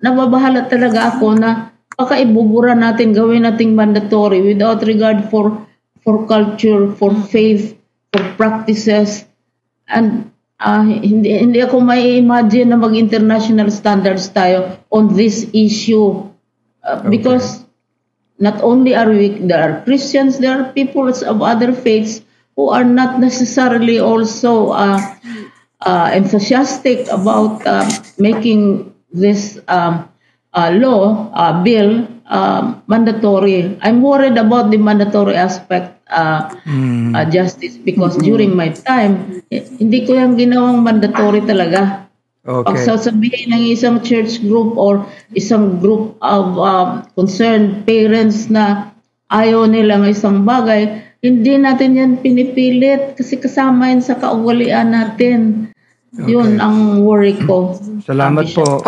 nababahala talaga ako na baka ibubura natin, gawin nating mandatory without regard for culture, for faith, for practices. And hindi ako may imagine na mag-international standards tayo on this issue. Because not only are there are Christians, there are people of other faiths who are not necessarily also enthusiastic about making this bill mandatory. I'm worried about the mandatory aspect, Justice, because during my time, hindi ko yung ginawang mandatory talaga. Pag sasabihin ng isang church group or isang group of concerned parents na ayaw nila ng isang bagay, hindi natin yan pinipilit kasi kasama yan sa kaugalian natin. Yun ang worry ko. Salamat po.